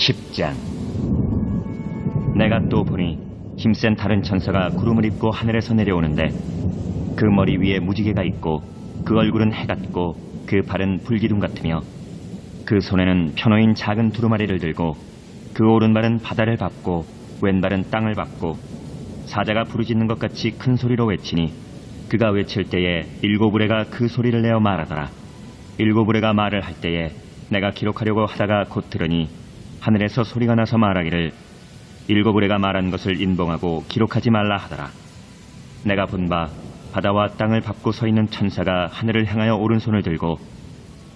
10장. 내가 또 보니 힘센 다른 천사가 구름을 입고 하늘에서 내려오는데 그 머리 위에 무지개가 있고 그 얼굴은 해 같고 그 발은 불기둥 같으며 그 손에는 편호인 작은 두루마리를 들고 그 오른발은 바다를 밟고 왼발은 땅을 밟고 사자가 부르짖는 것 같이 큰 소리로 외치니 그가 외칠 때에 일곱 우레가 그 소리를 내어 말하더라. 일곱 우레가 말을 할 때에 내가 기록하려고 하다가 곧 들으니 하늘에서 소리가 나서 말하기를 일곱 우레가 말한 것을 인봉하고 기록하지 말라 하더라. 내가 본 바 바다와 땅을 밟고 서 있는 천사가 하늘을 향하여 오른손을 들고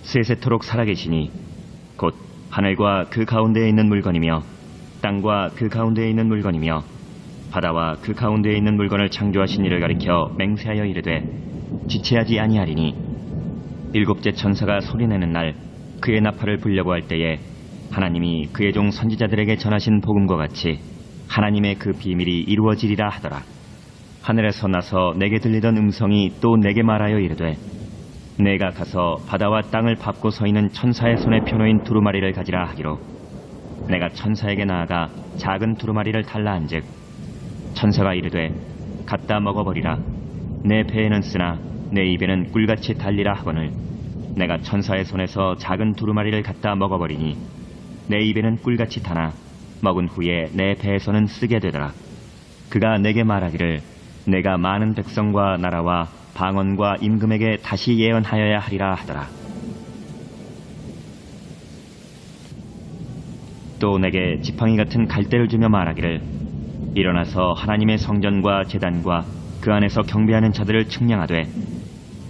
세세토록 살아계시니 곧 하늘과 그 가운데에 있는 물건이며 땅과 그 가운데에 있는 물건이며 바다와 그 가운데에 있는 물건을 창조하신 이를 가리켜 맹세하여 이르되 지체하지 아니하리니 일곱째 천사가 소리내는 날 그의 나팔을 불려고 할 때에 하나님이 그의 종 선지자들에게 전하신 복음과 같이 하나님의 그 비밀이 이루어지리라 하더라. 하늘에서 나서 내게 들리던 음성이 또 내게 말하여 이르되 내가 가서 바다와 땅을 밟고 서 있는 천사의 손에 펴놓인 두루마리를 가지라 하기로 내가 천사에게 나아가 작은 두루마리를 달라 한즉 천사가 이르되 갖다 먹어버리라. 내 배에는 쓰나 내 입에는 꿀같이 달리라 하거늘 내가 천사의 손에서 작은 두루마리를 갖다 먹어버리니 내 입에는 꿀같이 타나 먹은 후에 내 배에서는 쓰게 되더라. 그가 내게 말하기를 내가 많은 백성과 나라와 방언과 임금에게 다시 예언하여야 하리라 하더라. 또 내게 지팡이 같은 갈대를 주며 말하기를 일어나서 하나님의 성전과 제단과 그 안에서 경배하는 자들을 측량하되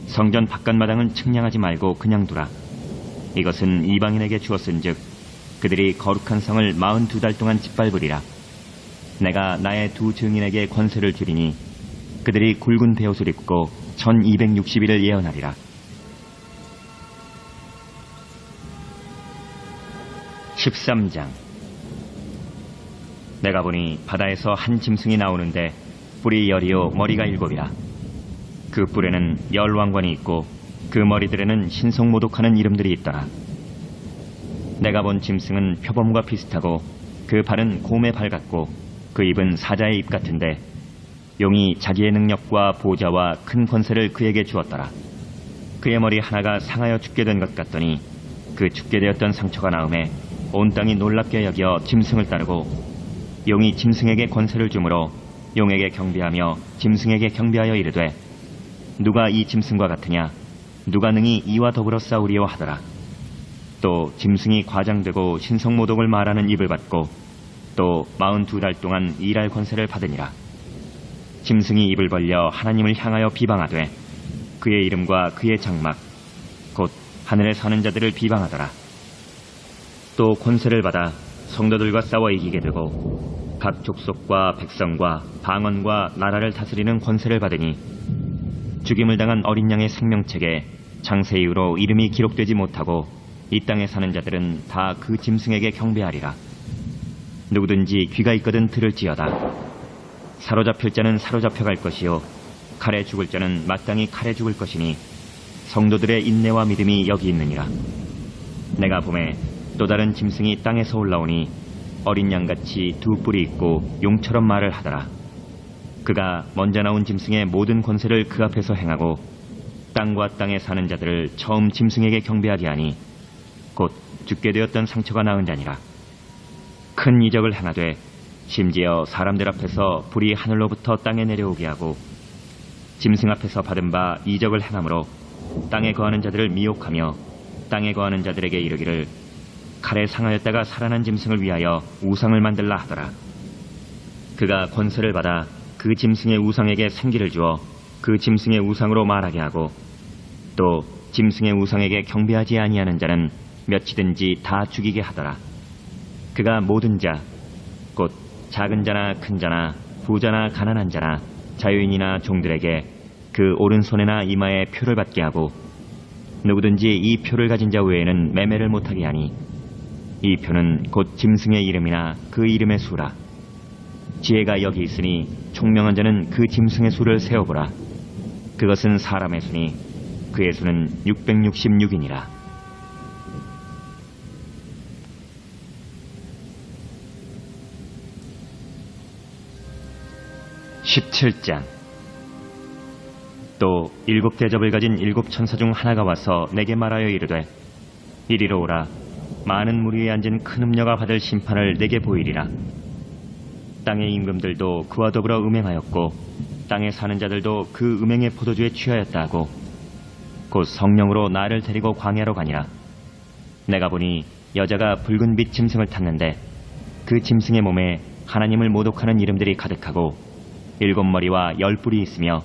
성전 바깥마당은 측량하지 말고 그냥 두라. 이것은 이방인에게 주었은즉 그들이 거룩한 성을 42달 동안 짓밟으리라. 내가 나의 두 증인에게 권세를 주리니 그들이 굵은 베옷을 입고 1260일을 예언하리라. 13장. 내가 보니 바다에서 한 짐승이 나오는데 뿔이 열이요 머리가 일곱이라. 그 뿔에는 열 왕관이 있고 그 머리들에는 신성모독하는 이름들이 있더라. 내가 본 짐승은 표범과 비슷하고 그 발은 곰의 발 같고 그 입은 사자의 입 같은데 용이 자기의 능력과 보좌와 큰 권세를 그에게 주었더라. 그의 머리 하나가 상하여 죽게 된 것 같더니 그 죽게 되었던 상처가 나음에 온 땅이 놀랍게 여겨 짐승을 따르고 용이 짐승에게 권세를 주므로 용에게 경배하며 짐승에게 경배하여 이르되 누가 이 짐승과 같으냐 누가 능히 이와 더불어 싸우리요 하더라. 또 짐승이 과장되고 신성모독을 말하는 입을 받고 또 42달 동안 일할 권세를 받으니라. 짐승이 입을 벌려 하나님을 향하여 비방하되 그의 이름과 그의 장막 곧 하늘에 사는 자들을 비방하더라. 또 권세를 받아 성도들과 싸워 이기게 되고 각 족속과 백성과 방언과 나라를 다스리는 권세를 받으니 죽임을 당한 어린 양의 생명책에 장세 이후로 이름이 기록되지 못하고 이 땅에 사는 자들은 다 그 짐승에게 경배하리라. 누구든지 귀가 있거든 들을지어다. 사로잡힐 자는 사로잡혀갈 것이요 칼에 죽을 자는 마땅히 칼에 죽을 것이니 성도들의 인내와 믿음이 여기 있느니라. 내가 보매 또 다른 짐승이 땅에서 올라오니 어린 양같이 두 뿔이 있고 용처럼 말을 하더라. 그가 먼저 나온 짐승의 모든 권세를 그 앞에서 행하고 땅과 땅에 사는 자들을 처음 짐승에게 경배하게 하니 곧 죽게 되었던 상처가 나은 자니라. 큰 이적을 행하되 심지어 사람들 앞에서 불이 하늘로부터 땅에 내려오게 하고 짐승 앞에서 받은 바 이적을 행함으로 땅에 거하는 자들을 미혹하며 땅에 거하는 자들에게 이르기를 칼에 상하였다가 살아난 짐승을 위하여 우상을 만들라 하더라. 그가 권세를 받아 그 짐승의 우상에게 생기를 주어 그 짐승의 우상으로 말하게 하고 또 짐승의 우상에게 경배하지 아니하는 자는 몇이든지 다 죽이게 하더라. 그가 모든 자 곧 작은 자나 큰 자나 부자나 가난한 자나 자유인이나 종들에게 그 오른손에나 이마에 표를 받게 하고 누구든지 이 표를 가진 자 외에는 매매를 못하게 하니 이 표는 곧 짐승의 이름이나 그 이름의 수라. 지혜가 여기 있으니 총명한 자는 그 짐승의 수를 세어보라. 그것은 사람의 수니 그의 수는 666이니라. 17장. 또 7대접을 가진 7천사 중 하나가 와서 내게 말하여 이르되, 이리로 오라. 많은 물 위에 앉은 큰 음녀가 받을 심판을 내게 보이리라. 땅의 임금들도 그와 더불어 음행하였고 땅에 사는 자들도 그 음행의 포도주에 취하였다 하고 곧 성령으로 나를 데리고 광야로 가니라. 내가 보니 여자가 붉은 빛 짐승을 탔는데 그 짐승의 몸에 하나님을 모독하는 이름들이 가득하고 7머리와 10뿔이 있으며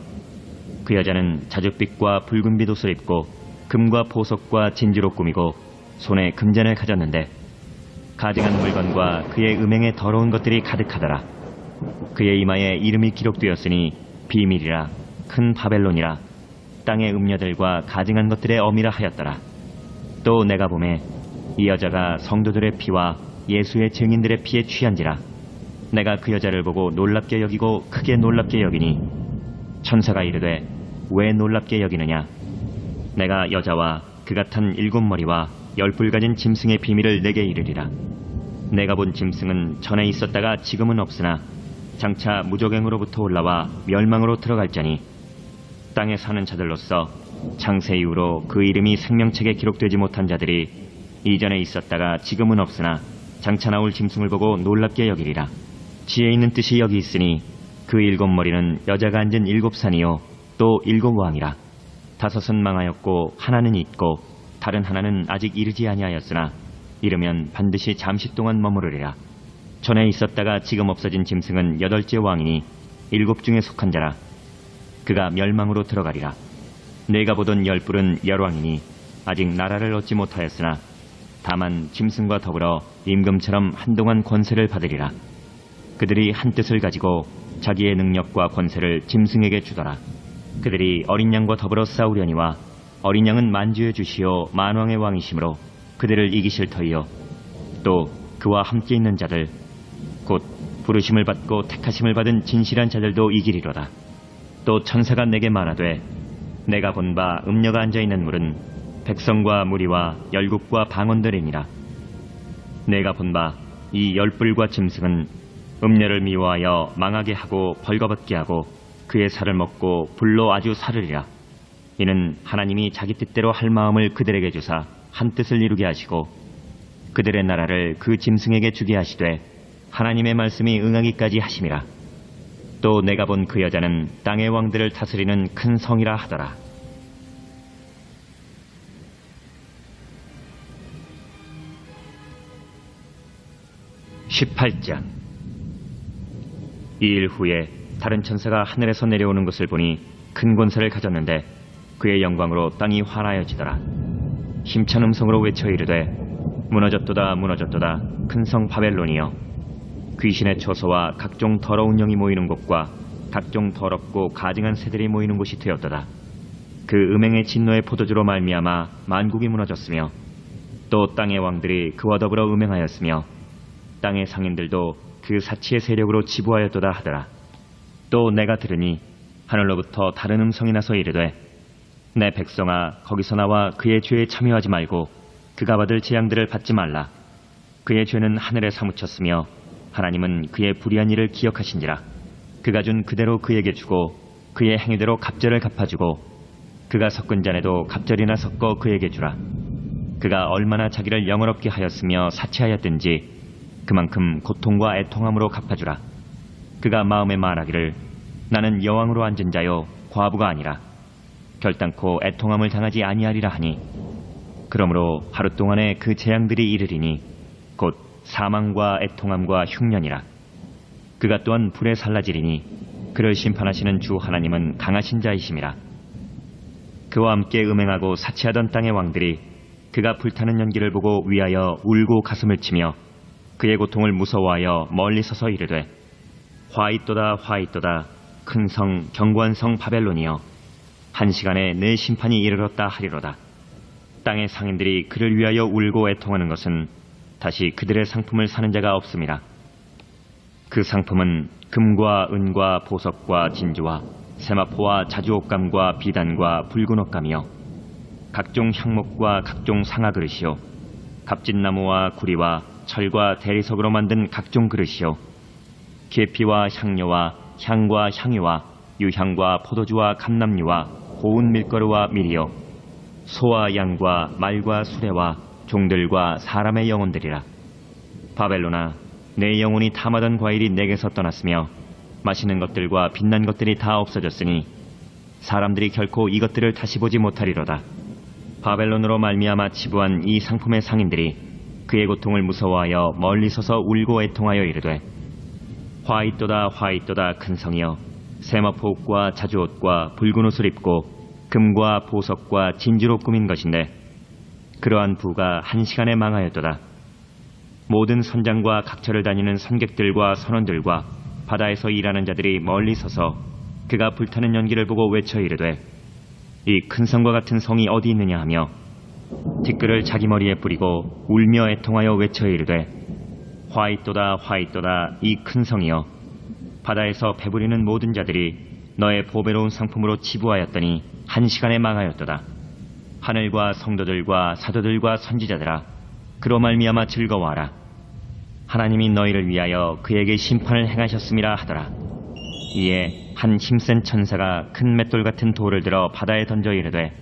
그 여자는 자줏빛과 붉은빛 옷을 입고 금과 보석과 진주로 꾸미고 손에 금잔을 가졌는데 가증한 물건과 그의 음행에 더러운 것들이 가득하더라. 그의 이마에 이름이 기록되었으니 비밀이라 큰 바벨론이라 땅의 음녀들과 가증한 것들의 어미라 하였더라. 또 내가 보매 이 여자가 성도들의 피와 예수의 증인들의 피에 취한지라. 내가 그 여자를 보고 놀랍게 여기고 크게 놀랍게 여기니 천사가 이르되 왜 놀랍게 여기느냐. 내가 여자와 그 같은 7머리와 10뿔 가진 짐승의 비밀을 내게 이르리라. 내가 본 짐승은 전에 있었다가 지금은 없으나 장차 무저갱으로부터 올라와 멸망으로 들어갈자니 땅에 사는 자들로서 창세 이후로 그 이름이 생명책에 기록되지 못한 자들이 이전에 있었다가 지금은 없으나 장차 나올 짐승을 보고 놀랍게 여기리라. 지혜 있는 뜻이 여기 있으니 그 7머리는 여자가 앉은 7산이요 또 7왕이라. 5은 망하였고 하나는 있고 다른 하나는 아직 이르지 아니하였으나 이르면 반드시 잠시 동안 머무르리라. 전에 있었다가 지금 없어진 짐승은 8째 왕이니 7 중에 속한 자라. 그가 멸망으로 들어가리라. 내가 보던 10뿔은 열왕이니 아직 나라를 얻지 못하였으나 다만 짐승과 더불어 임금처럼 한동안 권세를 받으리라. 그들이 한 뜻을 가지고 자기의 능력과 권세를 짐승에게 주더라. 그들이 어린 양과 더불어 싸우려니와 어린 양은 만주의 주시오 만왕의 왕이시므로 그들을 이기실 터이요 또 그와 함께 있는 자들 곧 부르심을 받고 택하심을 받은 진실한 자들도 이기리로다. 또 천사가 내게 말하되 내가 본 바 음녀가 앉아있는 물은 백성과 무리와 열국과 방언들이니라. 내가 본 바 이 10뿔과 짐승은 음녀를 미워하여 망하게 하고 벌거벗게 하고 그의 살을 먹고 불로 아주 사르리라. 이는 하나님이 자기 뜻대로 할 마음을 그들에게 주사 한 뜻을 이루게 하시고 그들의 나라를 그 짐승에게 주게 하시되 하나님의 말씀이 응하기까지 하심이라. 또 내가 본 그 여자는 땅의 왕들을 다스리는 큰 성이라 하더라. (18장) 이 일 후에 다른 천사가 하늘에서 내려오는 것을 보니 큰 권세를 가졌는데 그의 영광으로 땅이 환하여지더라. 힘찬 음성으로 외쳐 이르되 무너졌도다 무너졌도다 큰 성 바벨론이여. 귀신의 처소와 각종 더러운 영이 모이는 곳과 각종 더럽고 가증한 새들이 모이는 곳이 되었도다. 그 음행의 진노의 포도주로 말미암아 만국이 무너졌으며 또 땅의 왕들이 그와 더불어 음행하였으며 땅의 상인들도 그 사치의 세력으로 지부하였도다 하더라. 또 내가 들으니 하늘로부터 다른 음성이 나서 이르되 내 백성아 거기서 나와 그의 죄에 참여하지 말고 그가 받을 재앙들을 받지 말라. 그의 죄는 하늘에 사무쳤으며 하나님은 그의 불의한 일을 기억하신지라. 그가 준 그대로 그에게 주고 그의 행위대로 갑절을 갚아주고 그가 섞은 잔에도 갑절이나 섞어 그에게 주라. 그가 얼마나 자기를 영어롭게 하였으며 사치하였든지 그만큼 고통과 애통함으로 갚아주라. 그가 마음에 말하기를 나는 여왕으로 앉은 자요 과부가 아니라 결단코 애통함을 당하지 아니하리라 하니 그러므로 하루 동안에 그 재앙들이 이르리니 곧 사망과 애통함과 흉년이라. 그가 또한 불에 살라지리니 그를 심판하시는 주 하나님은 강하신 자이심이라. 그와 함께 음행하고 사치하던 땅의 왕들이 그가 불타는 연기를 보고 위하여 울고 가슴을 치며 그의 고통을 무서워하여 멀리 서서 이르되 화 있도다 화 있도다 큰 성 견고한 성 바벨론이여. 한 시간에 내 심판이 이르렀다 하리로다. 땅의 상인들이 그를 위하여 울고 애통하는 것은 다시 그들의 상품을 사는 자가 없음이라. 그 상품은 금과 은과 보석과 진주와 세마포와 자주옥감과 비단과 붉은 옷감이요 각종 향목과 각종 상아 그릇이요 갑진나무와 구리와 철과 대리석으로 만든 각종 그릇이요 계피와 향료와 향과 향유와 유향과 포도주와 감람류와 고운 밀가루와 밀이요 소와 양과 말과 수레와 종들과 사람의 영혼들이라. 바벨론아, 내 영혼이 탐하던 과일이 내게서 떠났으며 맛있는 것들과 빛난 것들이 다 없어졌으니 사람들이 결코 이것들을 다시 보지 못하리로다. 바벨론으로 말미암아 치부한 이 상품의 상인들이 그의 고통을 무서워하여 멀리 서서 울고 애통하여 이르되, 화 있도다 화 있도다 큰 성이여, 세마포 옷과 자주옷과 붉은 옷을 입고 금과 보석과 진주로 꾸민 것인데 그러한 부가 한 시간에 망하였도다. 모든 선장과 각처를 다니는 선객들과 선원들과 바다에서 일하는 자들이 멀리 서서 그가 불타는 연기를 보고 외쳐 이르되, 이 큰 성과 같은 성이 어디 있느냐 하며 티끌을 자기 머리에 뿌리고 울며 애통하여 외쳐 이르되, 화 있도다 화 있도다 이 큰 성이여, 바다에서 배부리는 모든 자들이 너의 보배로운 상품으로 치부하였더니 한 시간에 망하였도다. 하늘과 성도들과 사도들과 선지자들아, 그로 말미암아 즐거워하라. 하나님이 너희를 위하여 그에게 심판을 행하셨음이라 하더라. 이에 한 힘센 천사가 큰 맷돌 같은 돌을 들어 바다에 던져 이르되,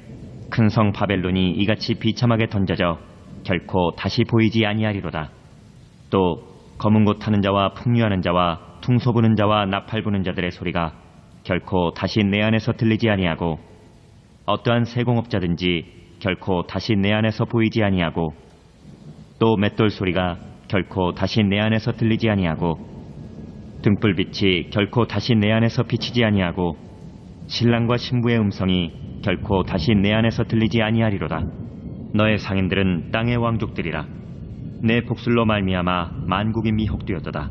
큰 성 바벨론이 이같이 비참하게 던져져 결코 다시 보이지 아니하리로다. 또 검은 곳 타는 자와 풍류하는 자와 퉁소 부는 자와 나팔 부는 자들의 소리가 결코 다시 내 안에서 들리지 아니하고 어떠한 세공업자든지 결코 다시 내 안에서 보이지 아니하고 또 맷돌 소리가 결코 다시 내 안에서 들리지 아니하고 등불빛이 결코 다시 내 안에서 비치지 아니하고 신랑과 신부의 음성이 결코 다시 내 안에서 들리지 아니하리로다. 너의 상인들은 땅의 왕족들이라. 내 복술로 말미암아 만국이 미혹되었도다.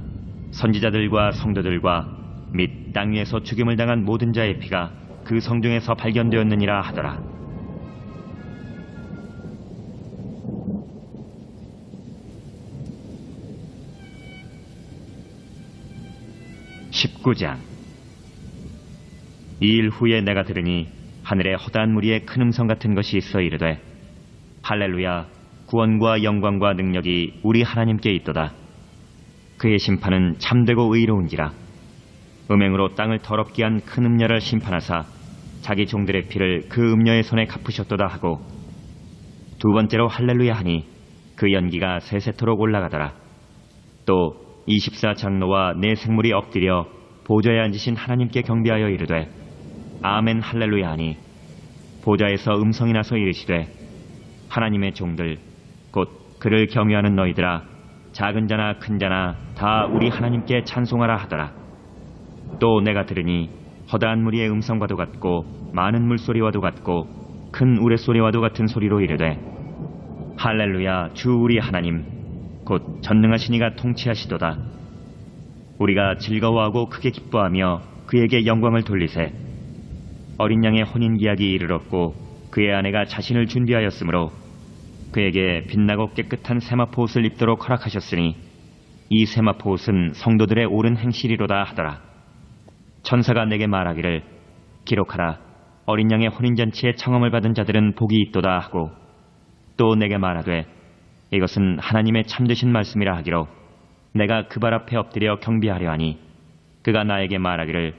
선지자들과 성도들과 및 땅 위에서 죽임을 당한 모든 자의 피가 그 성중에서 발견되었느니라 하더라. (19장) 이 일 후에 내가 들으니 하늘에 허다한 무리에 큰 음성 같은 것이 있어 이르되, 할렐루야, 구원과 영광과 능력이 우리 하나님께 있도다. 그의 심판은 참되고 의로운지라. 음행으로 땅을 더럽게 한 큰 음녀를 심판하사 자기 종들의 피를 그 음녀의 손에 갚으셨도다 하고, 두 번째로 할렐루야 하니 그 연기가 세세토록 올라가더라. 또 24장로와 네 생물이 엎드려 보좌에 앉으신 하나님께 경배하여 이르되, 아멘 할렐루야 하니 보좌에서 음성이 나서 이르시되, 하나님의 종들 곧 그를 경외하는 너희들아, 작은 자나 큰 자나 다 우리 하나님께 찬송하라 하더라. 또 내가 들으니 허다한 무리의 음성과도 같고 많은 물소리와도 같고 큰 우레소리와도 같은 소리로 이르되, 할렐루야, 주 우리 하나님 곧 전능하신 이가 통치하시도다. 우리가 즐거워하고 크게 기뻐하며 그에게 영광을 돌리세. 어린 양의 혼인기약이 이르렀고 그의 아내가 자신을 준비하였으므로 그에게 빛나고 깨끗한 세마포 옷을 입도록 허락하셨으니 이 세마포 옷은 성도들의 옳은 행실이로다 하더라. 천사가 내게 말하기를, 기록하라. 어린 양의 혼인잔치에 청함을 받은 자들은 복이 있도다 하고, 또 내게 말하되, 이것은 하나님의 참되신 말씀이라 하기로 내가 그 발 앞에 엎드려 경배하려 하니, 그가 나에게 말하기를,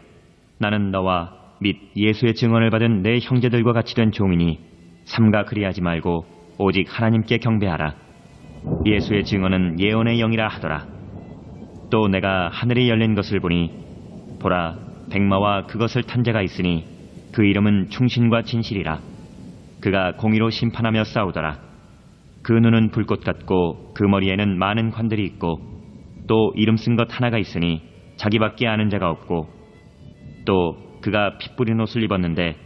나는 너와 및 예수의 증언을 받은 내 형제들과 같이 된 종이니 삼가 그리하지 말고 오직 하나님께 경배하라. 예수의 증언은 예언의 영이라 하더라. 또 내가 하늘이 열린 것을 보니, 보라, 백마와 그것을 탄 자가 있으니 그 이름은 충신과 진실이라. 그가 공의로 심판하며 싸우더라. 그 눈은 불꽃 같고 그 머리에는 많은 관들이 있고 또 이름 쓴 것 하나가 있으니 자기밖에 아는 자가 없고, 또 그가 피 뿌린 옷을 입었는데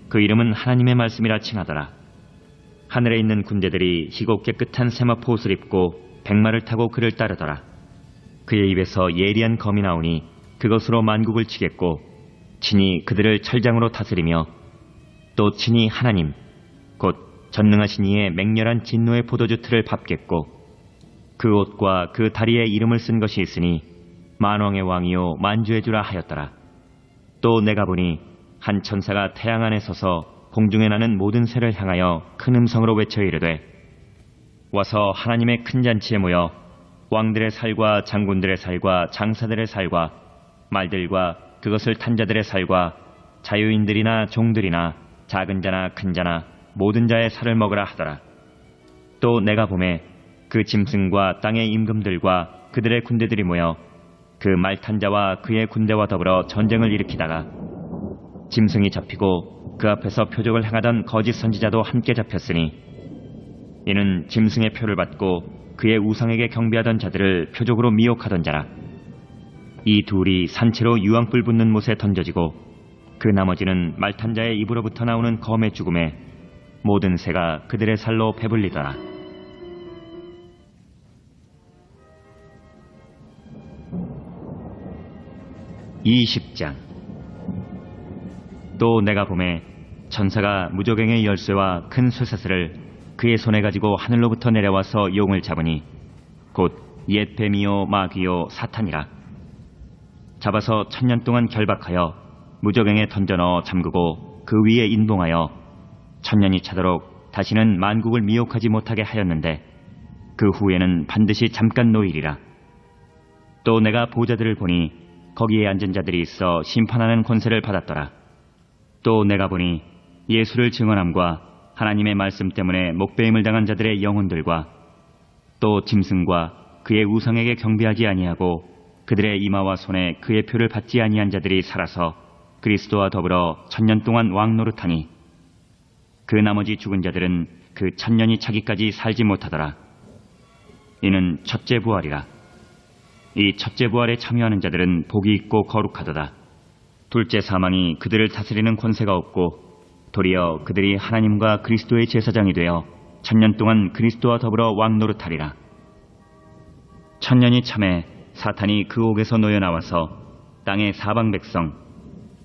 그 이름은 하나님의 말씀이라 칭하더라. 하늘에 있는 군대들이 희고 깨끗한 세마포 옷을 입고 백마를 타고 그를 따르더라. 그의 입에서 예리한 검이 나오니 그것으로 만국을 치겠고, 친히 그들을 철장으로 다스리며, 또 친히 하나님 곧 전능하신 이의 맹렬한 진노의 포도주 틀을 밟겠고, 그 옷과 그 다리에 이름을 쓴 것이 있으니 만왕의 왕이요 만주의 주라 하였더라. 또 내가 보니 한 천사가 태양 안에 서서 공중에 나는 모든 새를 향하여 큰 음성으로 외쳐 이르되, 와서 하나님의 큰 잔치에 모여 왕들의 살과 장군들의 살과 장사들의 살과 말들과 그것을 탄 자들의 살과 자유인들이나 종들이나 작은 자나 큰 자나 모든 자의 살을 먹으라 하더라. 또 내가 보매 그 짐승과 땅의 임금들과 그들의 군대들이 모여 그 말 탄 자와 그의 군대와 더불어 전쟁을 일으키다가 짐승이 잡히고 그 앞에서 표적을 행하던 거짓 선지자도 함께 잡혔으니 이는 짐승의 표를 받고 그의 우상에게 경배하던 자들을 표적으로 미혹하던 자라. 이 둘이 산채로 유황불 붙는 못에 던져지고 그 나머지는 말탄 자의 입으로부터 나오는 검의 죽음에 모든 새가 그들의 살로 배불리더라. 이 10장. 또 내가 보매 천사가 무저갱의 열쇠와 큰 쇠사슬을 그의 손에 가지고 하늘로부터 내려와서 용을 잡으니 곧 옛 뱀이요 마귀요 사탄이라. 잡아서 1000년 동안 결박하여 무저갱에 던져 넣어 잠그고 그 위에 인봉하여 1000년이 차도록 다시는 만국을 미혹하지 못하게 하였는데 그 후에는 반드시 잠깐 노일이라. 또 내가 보좌들을 보니 거기에 앉은 자들이 있어 심판하는 권세를 받았더라. 또 내가 보니 예수를 증언함과 하나님의 말씀 때문에 목배임을 당한 자들의 영혼들과 또 짐승과 그의 우상에게 경배하지 아니하고 그들의 이마와 손에 그의 표를 받지 아니한 자들이 살아서 그리스도와 더불어 1000년 동안 왕노릇하니 그 나머지 죽은 자들은 그 1000년이 차기까지 살지 못하더라. 이는 첫째 부활이라. 이 첫째 부활에 참여하는 자들은 복이 있고 거룩하도다. 둘째 사망이 그들을 다스리는 권세가 없고 도리어 그들이 하나님과 그리스도의 제사장이 되어 1000년 동안 그리스도와 더불어 왕노릇하리라. 1000년이 참에 사탄이 그 옥에서 놓여 나와서 땅의 사방 백성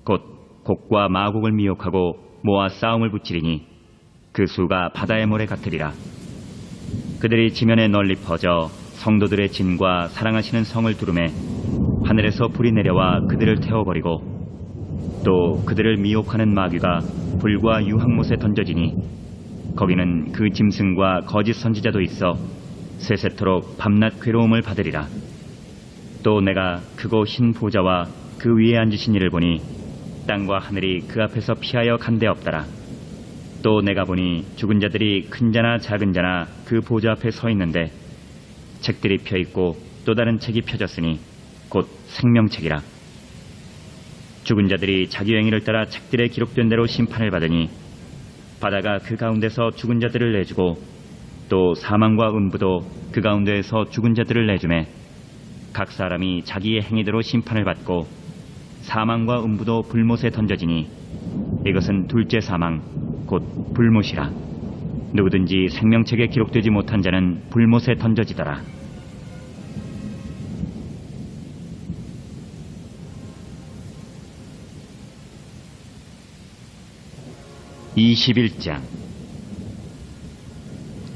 곧 곡과 마곡을 미혹하고 모아 싸움을 붙이리니 그 수가 바다의 모래 같으리라. 그들이 지면에 널리 퍼져 성도들의 진과 사랑하시는 성을 두르매 하늘에서 불이 내려와 그들을 태워버리고 또 그들을 미혹하는 마귀가 불과 유황못에 던져지니 거기는 그 짐승과 거짓 선지자도 있어 세세토록 밤낮 괴로움을 받으리라. 또 내가 크고 흰 보좌와 그 위에 앉으신 이를 보니 땅과 하늘이 그 앞에서 피하여 간 데 없더라. 또 내가 보니 죽은 자들이 큰 자나 작은 자나 그 보좌 앞에 서 있는데 책들이 펴있고 또 다른 책이 펴졌으니 곧 생명책이라. 죽은 자들이 자기 행위를 따라 책들에 기록된 대로 심판을 받으니 바다가 그 가운데서 죽은 자들을 내주고 또 사망과 음부도 그 가운데에서 죽은 자들을 내주매 각 사람이 자기의 행위대로 심판을 받고 사망과 음부도 불못에 던져지니 이것은 둘째 사망 곧 불못이라. 누구든지 생명책에 기록되지 못한 자는 불못에 던져지더라. 이 21장.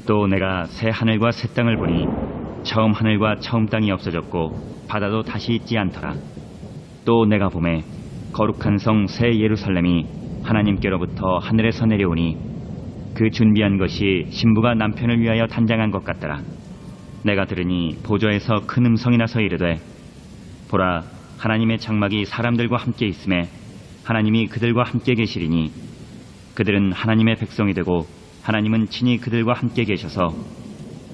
또 내가 새 하늘과 새 땅을 보니 처음 하늘과 처음 땅이 없어졌고 바다도 다시 있지 않더라. 또 내가 보매 거룩한 성 새 예루살렘이 하나님께로부터 하늘에서 내려오니 그 준비한 것이 신부가 남편을 위하여 단장한 것 같더라. 내가 들으니 보좌에서 큰 음성이 나서 이르되 보라, 하나님의 장막이 사람들과 함께 있음에 하나님이 그들과 함께 계시리니 그들은 하나님의 백성이 되고 하나님은 친히 그들과 함께 계셔서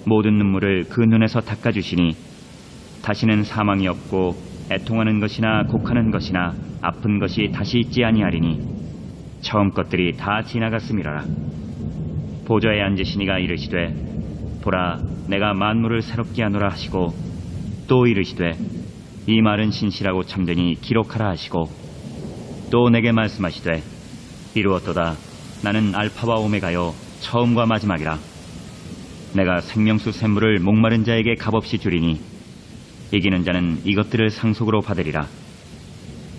모든 눈물을 그 눈에서 닦아주시니 다시는 사망이 없고 애통하는 것이나 곡하는 것이나 아픈 것이 다시 있지 아니하리니 처음 것들이 다 지나갔음이라. 보좌에 앉으신 이가 이르시되 보라, 내가 만물을 새롭게 하노라 하시고 또 이르시되 이 말은 신실하고 참되니 기록하라 하시고 또 내게 말씀하시되 이루었도다. 나는 알파와 오메가요 처음과 마지막이라. 내가 생명수 샘물을 목마른 자에게 값없이 주리니 이기는 자는 이것들을 상속으로 받으리라.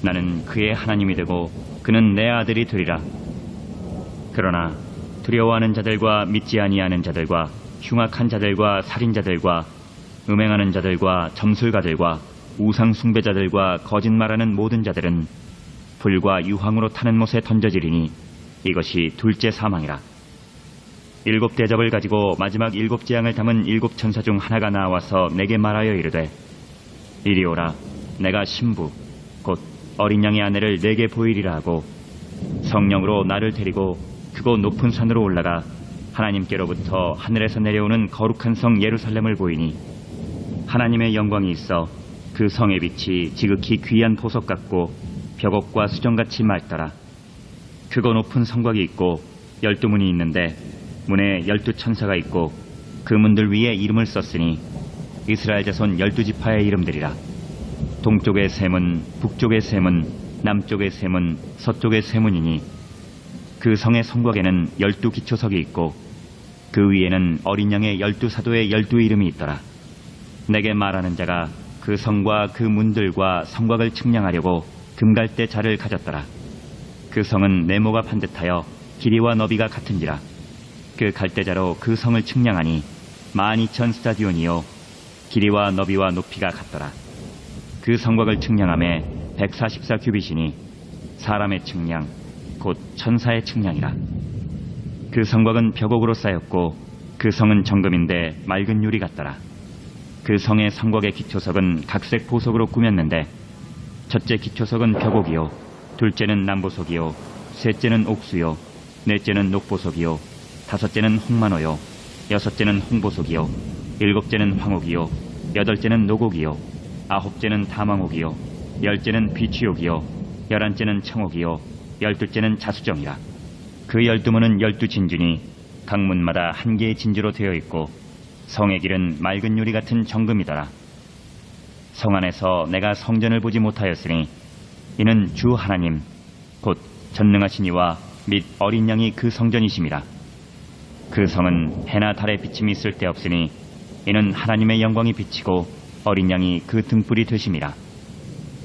나는 그의 하나님이 되고 그는 내 아들이 되리라. 그러나 두려워하는 자들과 믿지 아니하는 자들과 흉악한 자들과 살인자들과 음행하는 자들과 점술가들과 우상 숭배자들과 거짓말하는 모든 자들은 불과 유황으로 타는 못에 던져지리니 이것이 둘째 사망이라. 7 대접을 가지고 마지막 7 재앙을 담은 7 천사 중 하나가 나와서 내게 말하여 이르되 이리 오라. 내가 신부 곧 어린 양의 아내를 내게 보이리라 하고 성령으로 나를 데리고 크고 높은 산으로 올라가 하나님께로부터 하늘에서 내려오는 거룩한 성 예루살렘을 보이니 하나님의 영광이 있어 그 성의 빛이 지극히 귀한 보석 같고 벽옥과 수정같이 맑더라. 크고 높은 성곽이 있고 12문이 있는데 문에 12천사가 있고 그 문들 위에 이름을 썼으니 이스라엘 자손 12지파의 이름들이라. 동쪽의 세 문, 북쪽의 세 문, 남쪽의 세 문, 서쪽의 세 문이니 그 성의 성곽에는 12기초석이 있고 그 위에는 어린 양의 12사도의 12 이름이 있더라. 내게 말하는 자가 그 성과 그 문들과 성곽을 측량하려고 금갈대 자를 가졌더라. 그 성은 네모가 반듯하여 길이와 너비가 같은지라. 그 갈대자로 그 성을 측량하니 12,000 스타디온이요 길이와 너비와 높이가 같더라. 그 성곽을 측량함에 144규빗이니 사람의 측량 곧 천사의 측량이라. 그 성곽은 벽옥으로 쌓였고 그 성은 정금인데 맑은 유리 같더라. 그 성의 성곽의 기초석은 각색 보석으로 꾸몄는데 첫째 기초석은 벽옥이요 둘째는 남보석이요 셋째는 옥수요 넷째는 녹보석이요 다섯째는 홍만호요 여섯째는 홍보석이요 일곱째는 황옥이요 여덟째는 노곡이요 아홉째는 다망옥이요 열째는 비취옥이요 열한째는 청옥이요 열둘째는 자수정이라. 그 12문은 12진주니 각 문마다 한 개의 진주로 되어 있고 성의 길은 맑은 유리 같은 정금이더라. 성 안에서 내가 성전을 보지 못하였으니 이는 주 하나님 곧 전능하신 이와 및 어린 양이 그 성전이심이라. 그 성은 해나 달의 비침이 쓸데없으니 이는 하나님의 영광이 비치고 어린 양이 그 등불이 되심이라.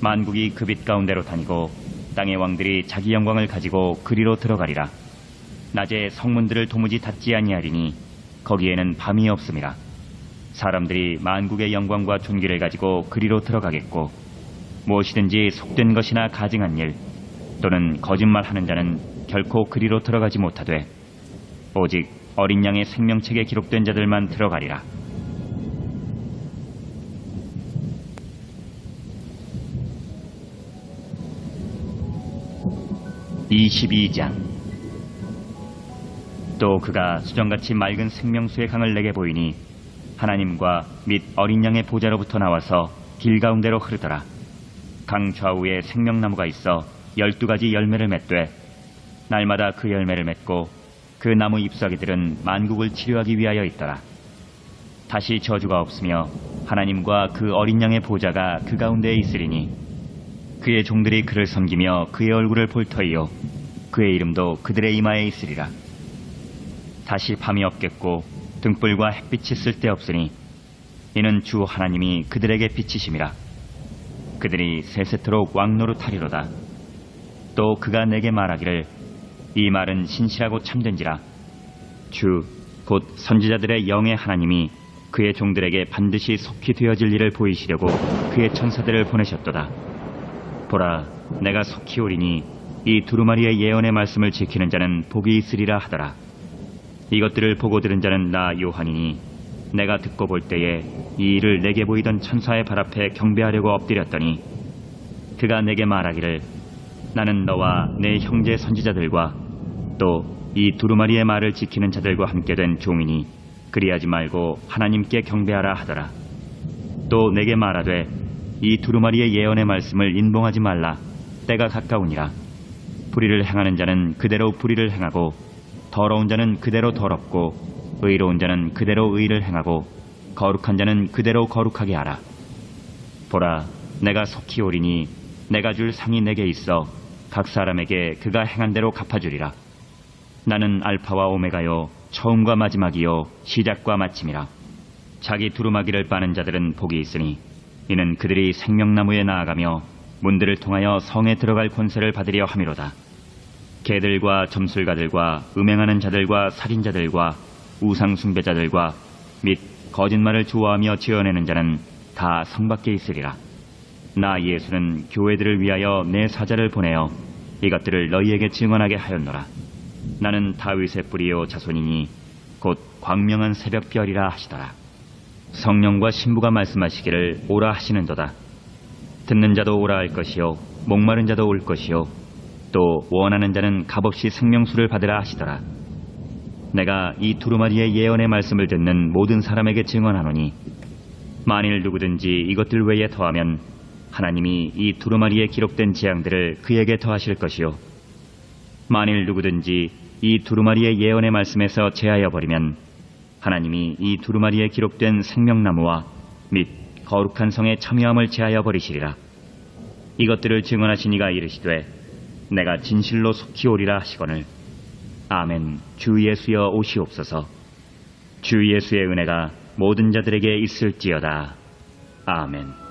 만국이 그 빛 가운데로 다니고 땅의 왕들이 자기 영광을 가지고 그리로 들어가리라. 낮에 성문들을 도무지 닫지 아니하리니 거기에는 밤이 없음이라. 사람들이 만국의 영광과 존귀를 가지고 그리로 들어가겠고 무엇이든지 속된 것이나 가증한 일 또는 거짓말하는 자는 결코 그리로 들어가지 못하되 오직 어린 양의 생명책에 기록된 자들만 들어가리라. (22장) 또 그가 수정같이 맑은 생명수의 강을 내게 보이니 하나님과 및 어린 양의 보좌로부터 나와서 길 가운데로 흐르더라. 강 좌우에 생명나무가 있어 12가지 열매를 맺되 날마다 그 열매를 맺고 그 나무 잎사귀들은 만국을 치료하기 위하여 있더라. 다시 저주가 없으며 하나님과 그 어린 양의 보좌가 그 가운데에 있으리니 그의 종들이 그를 섬기며 그의 얼굴을 볼 터이요 그의 이름도 그들의 이마에 있으리라. 다시 밤이 없겠고 등불과 햇빛이 쓸데없으니 이는 주 하나님이 그들에게 빛이심이라. 그들이 세세토록 왕노릇하리로다. 또 그가 내게 말하기를 이 말은 신실하고 참된지라. 주 곧 선지자들의 영의 하나님이 그의 종들에게 반드시 속히 되어질 일을 보이시려고 그의 천사들을 보내셨도다. 보라, 내가 속히 오리니 이 두루마리의 예언의 말씀을 지키는 자는 복이 있으리라 하더라. 이것들을 보고 들은 자는 나 요한이니 내가 듣고 볼 때에 이 일을 내게 보이던 천사의 발 앞에 경배하려고 엎드렸더니 그가 내게 말하기를 나는 너와 내 형제 선지자들과 또 이 두루마리의 말을 지키는 자들과 함께 된 종이니 그리하지 말고 하나님께 경배하라 하더라. 또 내게 말하되 이 두루마리의 예언의 말씀을 인봉하지 말라. 때가 가까우니라. 불의를 행하는 자는 그대로 불의를 행하고 더러운 자는 그대로 더럽고 의로운 자는 그대로 의를 행하고 거룩한 자는 그대로 거룩하게 하라. 보라, 내가 속히 오리니 내가 줄 상이 내게 있어 각 사람에게 그가 행한 대로 갚아주리라. 나는 알파와 오메가요 처음과 마지막이요 시작과 마침이라. 자기 두루마기를 빠는 자들은 복이 있으니 이는 그들이 생명나무에 나아가며 문들을 통하여 성에 들어갈 권세를 받으려 함이로다. 개들과 점술가들과 음행하는 자들과 살인자들과 우상 숭배자들과 및 거짓말을 좋아하며 지어내는 자는 다 성 밖에 있으리라. 나 예수는 교회들을 위하여 내 사자를 보내어 이것들을 너희에게 증언하게 하였노라. 나는 다윗의 뿌리요 자손이니 곧 광명한 새벽별이라 하시더라. 성령과 신부가 말씀하시기를 오라 하시는도다. 듣는 자도 오라 할 것이요 목마른 자도 올 것이요 또 원하는 자는 값없이 생명수를 받으라 하시더라. 내가 이 두루마리의 예언의 말씀을 듣는 모든 사람에게 증언하노니 만일 누구든지 이것들 외에 더하면 하나님이 이 두루마리에 기록된 재앙들을 그에게 더하실 것이요 만일 누구든지 이 두루마리의 예언의 말씀에서 제하여 버리면 하나님이 이 두루마리에 기록된 생명나무와 및 거룩한 성의 참여함을 제하여 버리시리라. 이것들을 증언하신 이가 이르시되 내가 진실로 속히 오리라 하시거늘 아멘. 주 예수여 오시옵소서. 주 예수의 은혜가 모든 자들에게 있을지어다. 아멘.